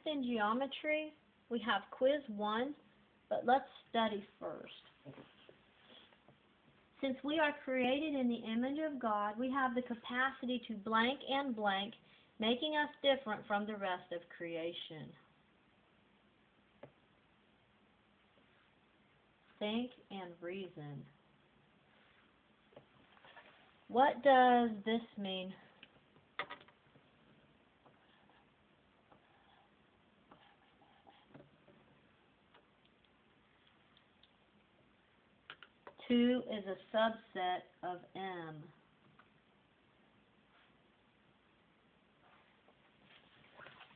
in geometry, we have quiz 1, but let's study first. Since we are created in the image of God, we have the capacity to blank and blank, making us different from the rest of creation. Think and reason. What does this mean? Two is a subset of M.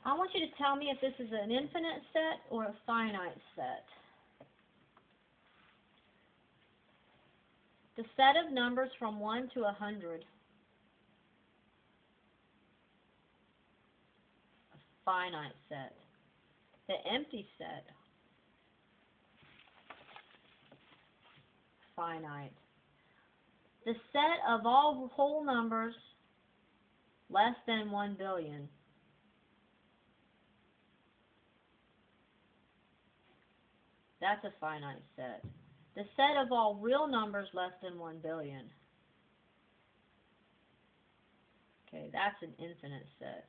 I want you to tell me if this is an infinite set or a finite set. The set of numbers from 1 to 100. A finite set. The empty set. Finite. The set of all whole numbers less than 1 billion. That's a finite set. The set of all real numbers less than 1 billion. Okay, that's an infinite set.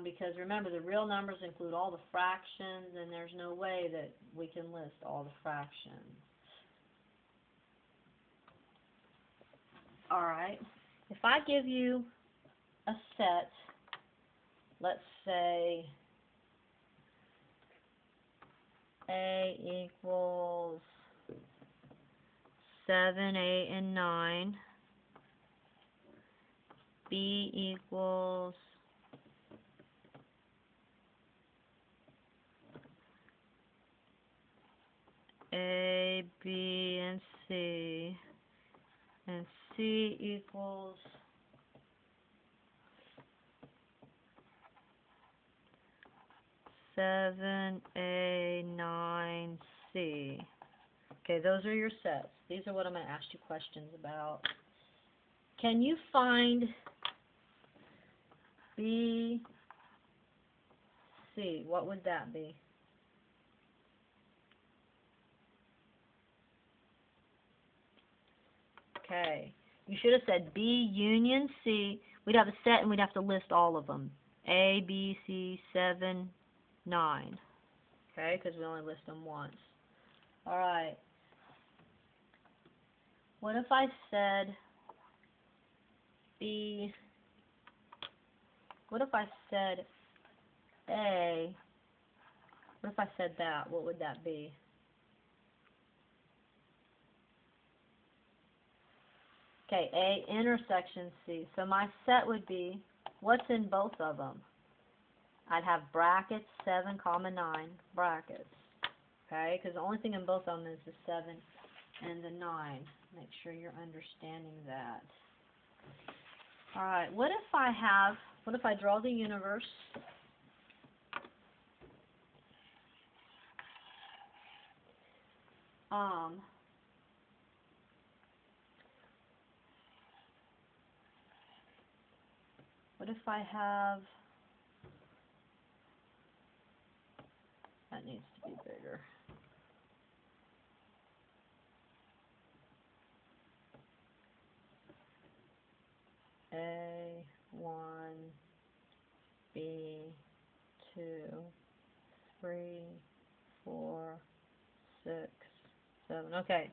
Because remember, the real numbers include all the fractions, and there's no way that we can list all the fractions. Alright, if I give you a set, let's say A equals 7, 8, and 9. B equals A, B, and C. And C equals 7, A, 9, C. Okay, those are your sets. These are what I'm going to ask you questions about. Can you find B, C? What would that be? Okay, you should have said B union C. We'd have a set and we'd have to list all of them. A, B, C, 7, 9. Okay, because we only list them once. Alright. What if I said B, what if I said A, what if I said that? What would that be? Okay, A intersection C. So my set would be, what's in both of them? I'd have brackets, 7, 9, brackets. Okay, because the only thing in both of them is the 7 and the 9. Make sure you're understanding that. Alright, what if I draw the universe? What if I have, that needs to be bigger. A, 1, B, 2, 3, 4, 6, 7. Okay,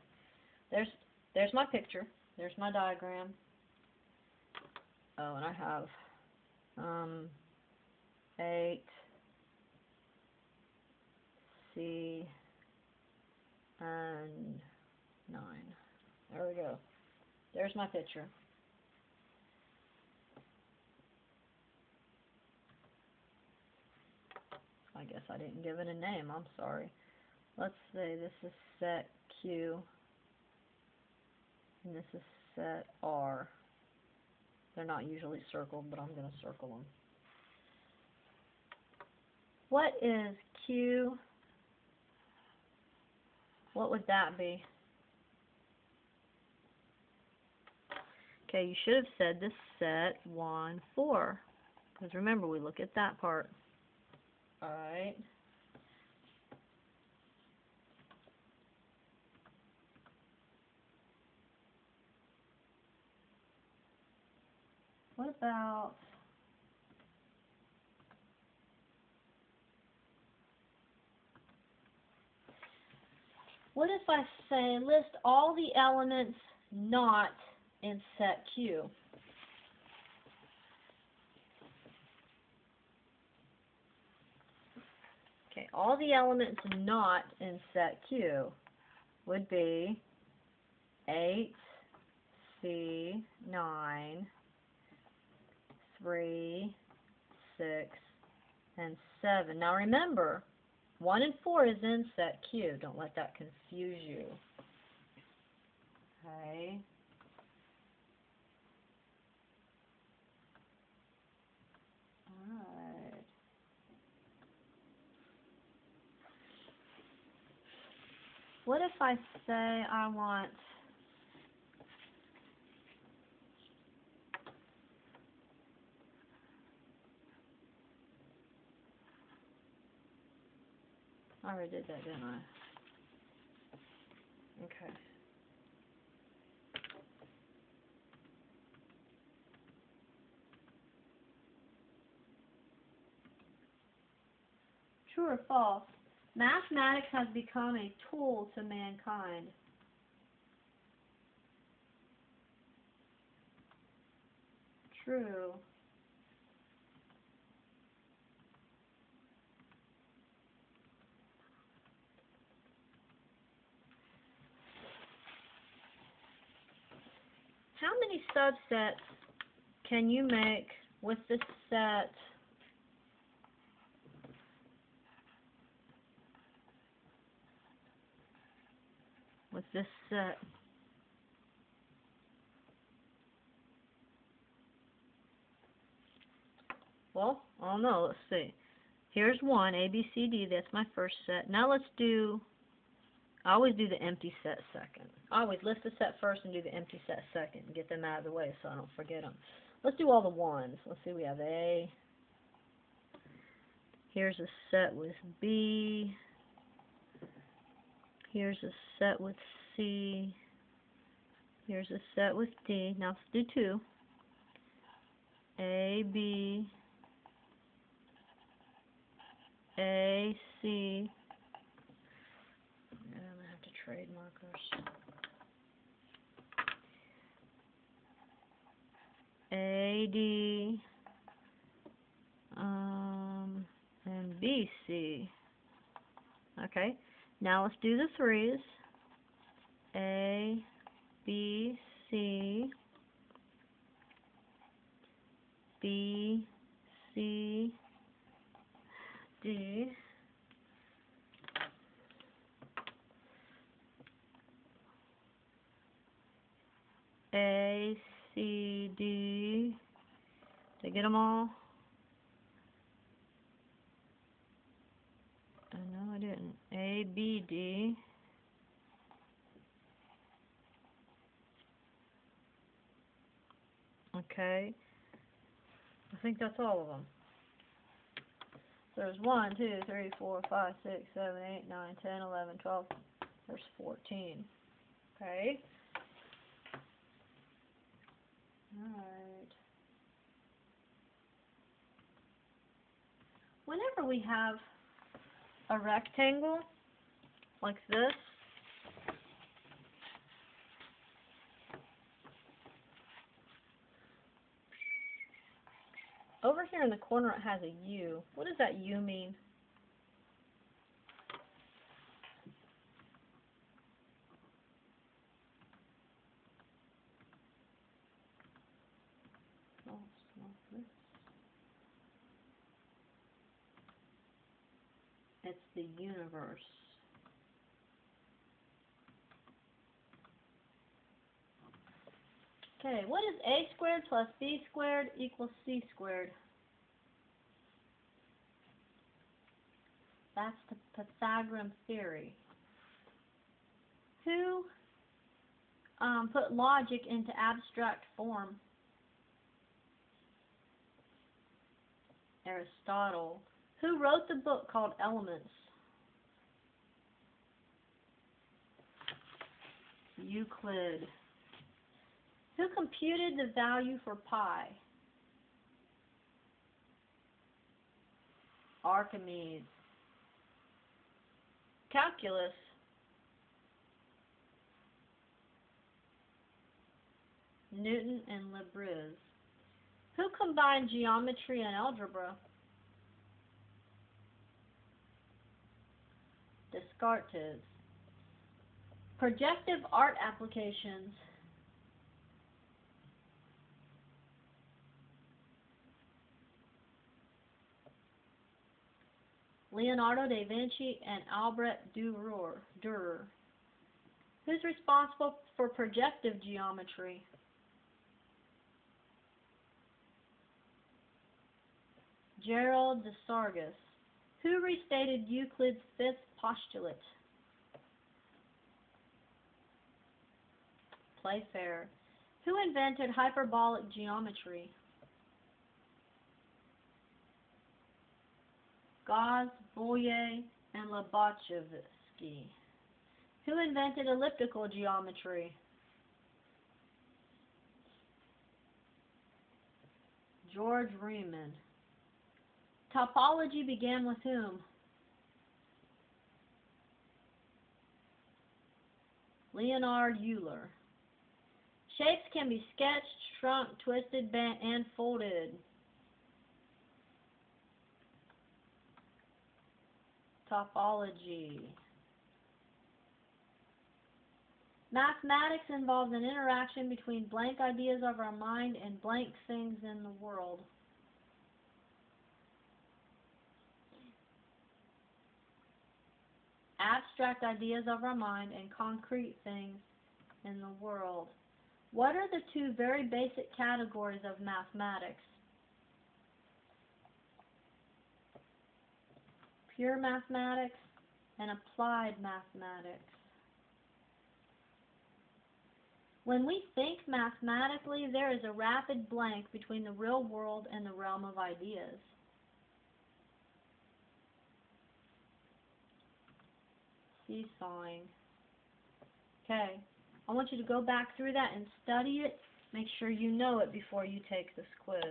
there's my picture. There's my diagram. Oh, and I have 8, C, and 9. There we go. There's my picture. I guess I didn't give it a name. I'm sorry. Let's say this is set Q, and this is set R. They're not usually circled, but I'm going to circle them. What is Q? What would that be? Okay, you should have said this set 1, 4. Because remember, we look at that part. Alright. What about... What if I say list all the elements not in set Q? Okay, all the elements not in set Q would be 8, C, 9, 3, 6, and 7. Now remember, 1 and 4 is in set Q. Don't let that confuse you. Okay. Alright. What if I say I want I already did that, didn't I? Okay. True or false? Mathematics has become a tool to mankind. True. How many subsets can you make with the set Well, I don't know. Let's see. Here's 1, A, B, C, D. That's my first set. Now let's do, I always do the empty set second. I always list the set first and do the empty set second and get them out of the way so I don't forget them. Let's do all the 1s. Let's see, we have A. Here's a set with B. Here's a set with C. Here's a set with D. Now let's do 2. A, B, A, C. I'm going to have to trade markers. A, D, and B, C. Okay, now let's do the 3s. A, B, C, B, C, D, A, C, D. Did I get them all? No, I didn't. A, B, D. Okay. I think that's all of them. There's 1, 2, 3, 4, 5, 6, 7, 8, 9, 10, 11, 12. There's 14. Okay. Alright. Whenever we have a rectangle like this, over here in the corner it has a U. What does that U mean? Oh, it's not this. It's the universe. Okay, what is A squared plus B squared equals C squared? That's the Pythagorean theory. Who put logic into abstract form? Aristotle. Who wrote the book called Elements? Euclid. Who computed the value for pi? Archimedes. Calculus. Newton and Lebris. Who combined geometry and algebra? Descartes. Projective art applications. Leonardo da Vinci and Albrecht Dürer. Who's responsible for projective geometry? Gerald Desargues. Who restated Euclid's fifth postulate? Playfair. Who invented hyperbolic geometry? Gauss, Boyer, and Lobachevsky. Who invented elliptical geometry? George Riemann. Topology began with whom? Leonhard Euler. Shapes can be sketched, shrunk, twisted, bent, and folded. Topology. Mathematics involves an interaction between blank ideas of our mind and blank things in the world. Abstract ideas of our mind and concrete things in the world. What are the two very basic categories of mathematics? Pure mathematics and applied mathematics. When we think mathematically, there is a rapid blank between the real world and the realm of ideas. Seesawing. Okay, I want you to go back through that and study it. Make sure you know it before you take this quiz.